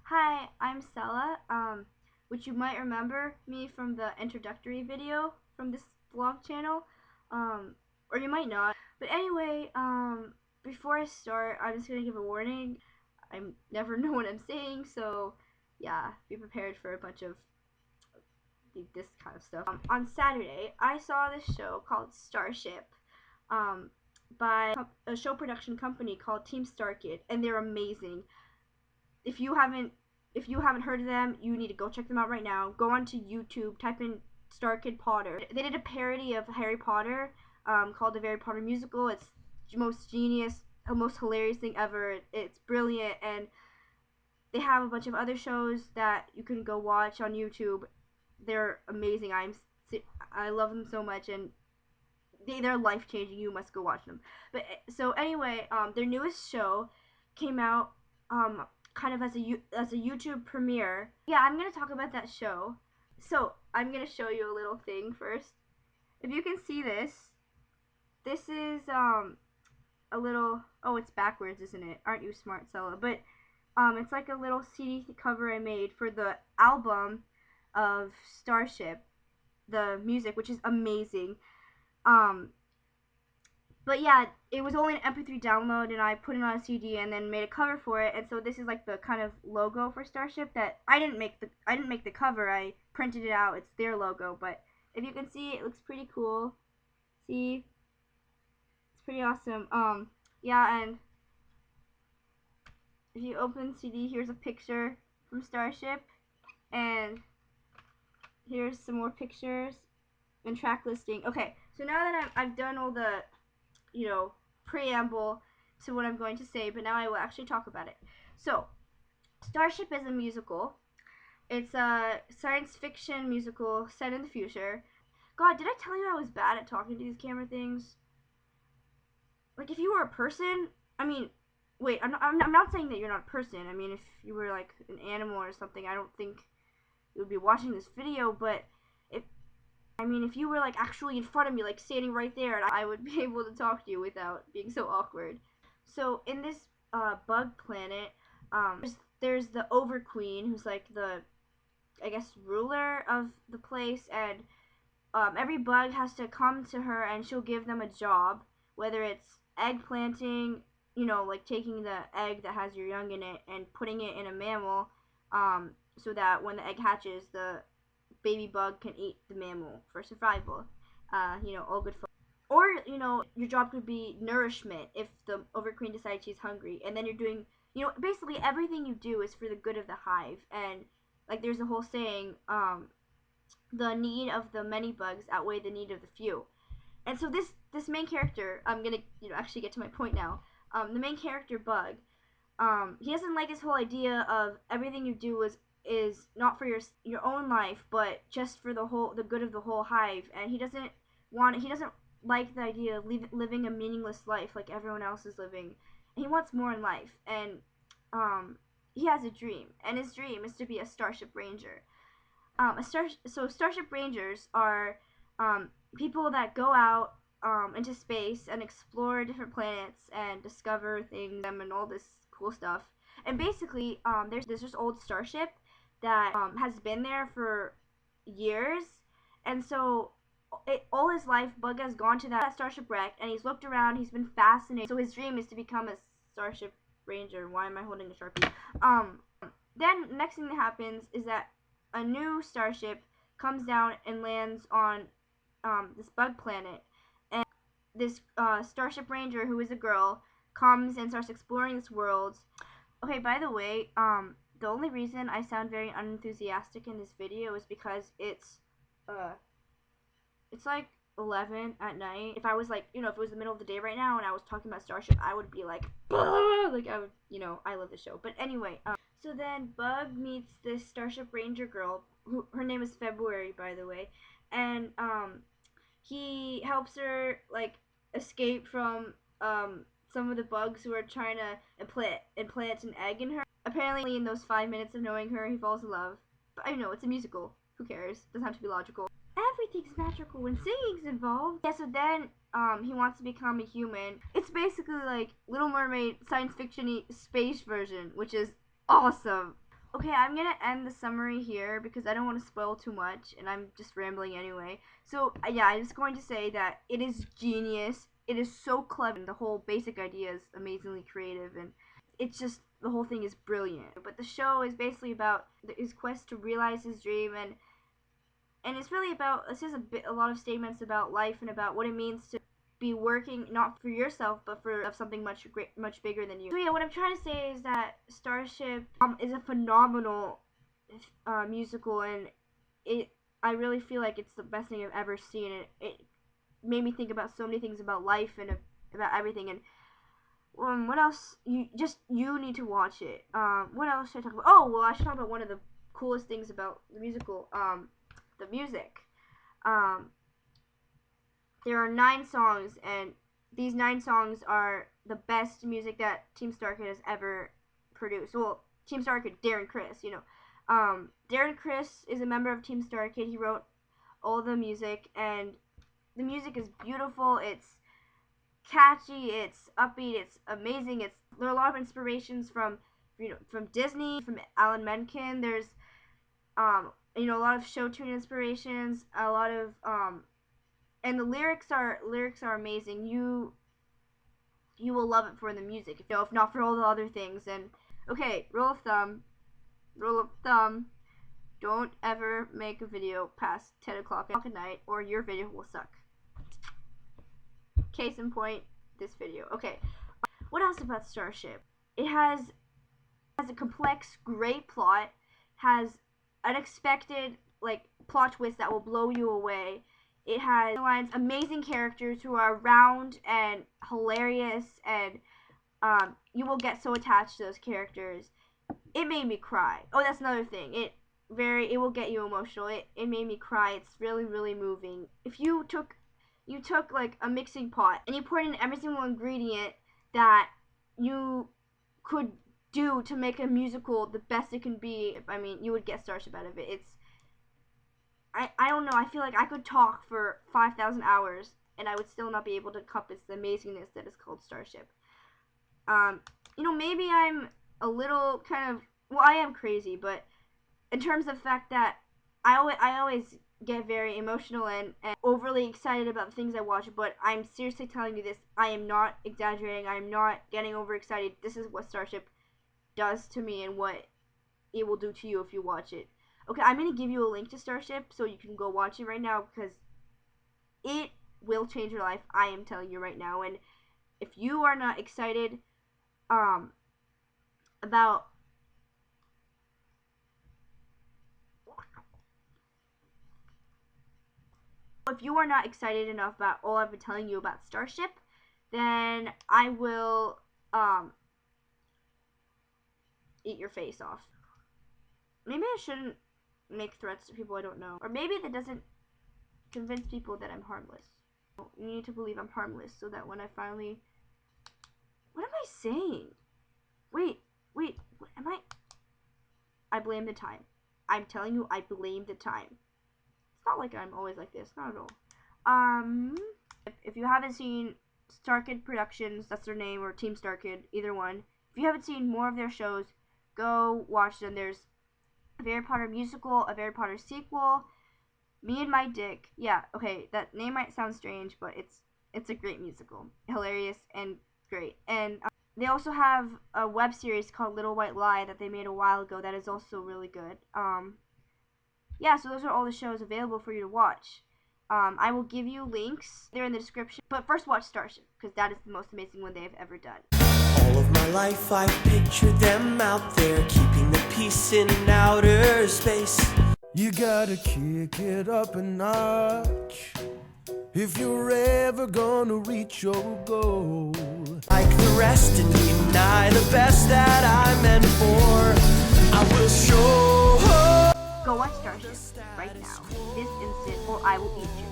Hi, I'm Sella, which you might remember me from the introductory video from this vlog channel, or you might not. But anyway, before I start, I'm just gonna give a warning. I never know what I'm saying, so yeah, be prepared for a bunch of this kind of stuff. On Saturday, I saw this show called Starship, by a show production company called Team Starkid, and they're amazing. If you haven't heard of them, you need to go check them out right now. Go onto YouTube, type in Starkid Potter. They did a parody of Harry Potter, called the Harry Potter musical. It's the most genius, most hilarious thing ever. It's brilliant, and they have a bunch of other shows that you can go watch on YouTube. They're amazing. I love them so much, and they're life changing. You must go watch them. But so anyway, their newest show came out kind of as a YouTube premiere. Yeah, I'm gonna talk about that show. So I'm gonna show you a little thing first. If you can see this, this is a little, oh, it's backwards, isn't it? Aren't you smart, Sella? But it's like a little CD cover I made for the album of Starship, the music, which is amazing. But yeah, it was only an MP3 download, and I put it on a CD and then made a cover for it. And so this is like the kind of logo for Starship that I didn't make the cover. I printed it out. It's their logo, but if you can see, it looks pretty cool. See? It's pretty awesome. Yeah, and if you open the CD, here's a picture from Starship, and here's some more pictures and track listing. Okay, so now that I've done all the preamble to what I'm going to say, but now I will actually talk about it. So, Starship is a musical. It's a science fiction musical set in the future. God, did I tell you I was bad at talking to these camera things? Like, if you were a person, I mean, wait, I'm not saying that you're not a person. I mean, if you were like an animal or something, I don't think you would be watching this video, but if you were like actually in front of me, like standing right there, I would be able to talk to you without being so awkward. So in this bug planet, there's the Over Queen, who's like the, I guess, ruler of the place, and every bug has to come to her, and she'll give them a job, whether it's egg planting, like taking the egg that has your young in it and putting it in a mammal, so that when the egg hatches, the baby bug can eat the mammal for survival. All good fun. Or, your job could be nourishment if the overqueen decides she's hungry, and then you're doing, basically everything you do is for the good of the hive. And like there's a whole saying, the need of the many bugs outweigh the need of the few. And so this main character, I'm gonna actually get to my point now. The main character, Bug, he doesn't like this whole idea of everything you do is not for your own life, but just for the good of the whole hive. And he doesn't like the idea of living a meaningless life like everyone else is living. And he wants more in life, and he has a dream, and his dream is to be a Starship Ranger. So Starship Rangers are people that go out into space and explore different planets and discover things and all this cool stuff. And basically, there's this old starship that has been there for years, and so all his life, Bug has gone to that starship wreck, and he's looked around. He's been fascinated. So his dream is to become a Starship Ranger. Why am I holding a Sharpie? Then next thing that happens is that a new starship comes down and lands on this bug planet, and this Starship Ranger, who is a girl, comes and starts exploring this world. Okay, by the way, the only reason I sound very unenthusiastic in this video is because it's like 11 at night. If I was like, if it was the middle of the day right now and I was talking about Starship, I would be like, like I would, I love the show. But anyway, so then Bug meets this Starship Ranger girl, who her name is February, by the way, and he helps her like escape from some of the bugs who are trying to implant an egg in her. Apparently, in those 5 minutes of knowing her, he falls in love. But I know, it's a musical. Who cares? Doesn't have to be logical. Everything's magical when singing's involved. Yeah, so then he wants to become a human. It's basically like Little Mermaid science fiction-y space version, which is awesome. Okay, I'm gonna end the summary here because I don't want to spoil too much, and I'm just rambling anyway. So yeah, I'm just going to say that it is genius. It is so clever. The whole basic idea is amazingly creative, and it's just the whole thing is brilliant. But the show is basically about his quest to realize his dream, and it's really about, it's just a lot of statements about life and about what it means to be working not for yourself but for something much bigger than you. So yeah, what I'm trying to say is that Starship is a phenomenal musical, and I really feel like it's the best thing I've ever seen. It made me think about so many things about life and about everything. And what else? You need to watch it. What else should I talk about? Oh well, I should talk about one of the coolest things about the musical. The music. There are 9 songs, and these 9 songs are the best music that Team Starkid has ever produced. Well, Team Starkid, Darren Criss, you know. Darren Criss is a member of Team Starkid. He wrote all the music, and the music is beautiful. It's catchy. It's upbeat. It's amazing. There are a lot of inspirations from Disney, from Alan Menken. There's a lot of show tune inspirations. A lot of and the lyrics are amazing. You will love it for the music, if not for all the other things. And okay, rule of thumb, don't ever make a video past 10 o'clock at night, or your video will suck. Case in point, this video. Okay, what else about Starship? It has a complex, great plot, has unexpected plot twists that will blow you away. It has amazing characters who are round and hilarious, and you will get so attached to those characters. It made me cry. Oh, that's another thing. It will get you emotional. It made me cry. It's really, really moving. If you took like a mixing pot and you poured in every single ingredient that you could do to make a musical the best it can be, I mean, you would get Starship out of it. I don't know, I feel like I could talk for 5,000 hours and I would still not be able to encompass the amazingness that is called Starship. Maybe I'm a little I am crazy, but in terms of the fact that I always get very emotional and overly excited about the things I watch, but I'm seriously telling you this, I am not exaggerating, I'm not getting overexcited. This is what Starship does to me and what it will do to you if you watch it. Okay, I'm going to give you a link to Starship so you can go watch it right now, because it will change your life. I am telling you right now. And if you are not excited about enough about all I've been telling you about Starship, then I will eat your face off. Maybe I shouldn't make threats to people I don't know. Or maybe that doesn't convince people that I'm harmless. You need to believe I'm harmless so that when I finally... What am I saying? Wait, what am I... I blame the time. I'm telling you, I blame the time. It's not like I'm always like this, not at all. If you haven't seen Starkid Productions, that's their name, or Team Starkid, either one. If you haven't seen more of their shows, go watch them. There's a Harry Potter musical, a Harry Potter sequel, Me and My Dick. Yeah, okay, that name might sound strange, but it's a great musical. Hilarious and great. And they also have a web series called Little White Lie that they made a while ago that is also really good. Yeah, so those are all the shows available for you to watch. I will give you links. They're in the description. But first watch Starship, because that is the most amazing one they've ever done. All of my life I pictured them out there, keeping the peace in outer space. You gotta kick it up a notch if you're ever gonna reach your goal. Like the rest and deny the best that I'm meant for. I will show. Go watch Starship right now, this instant, or I will eat you.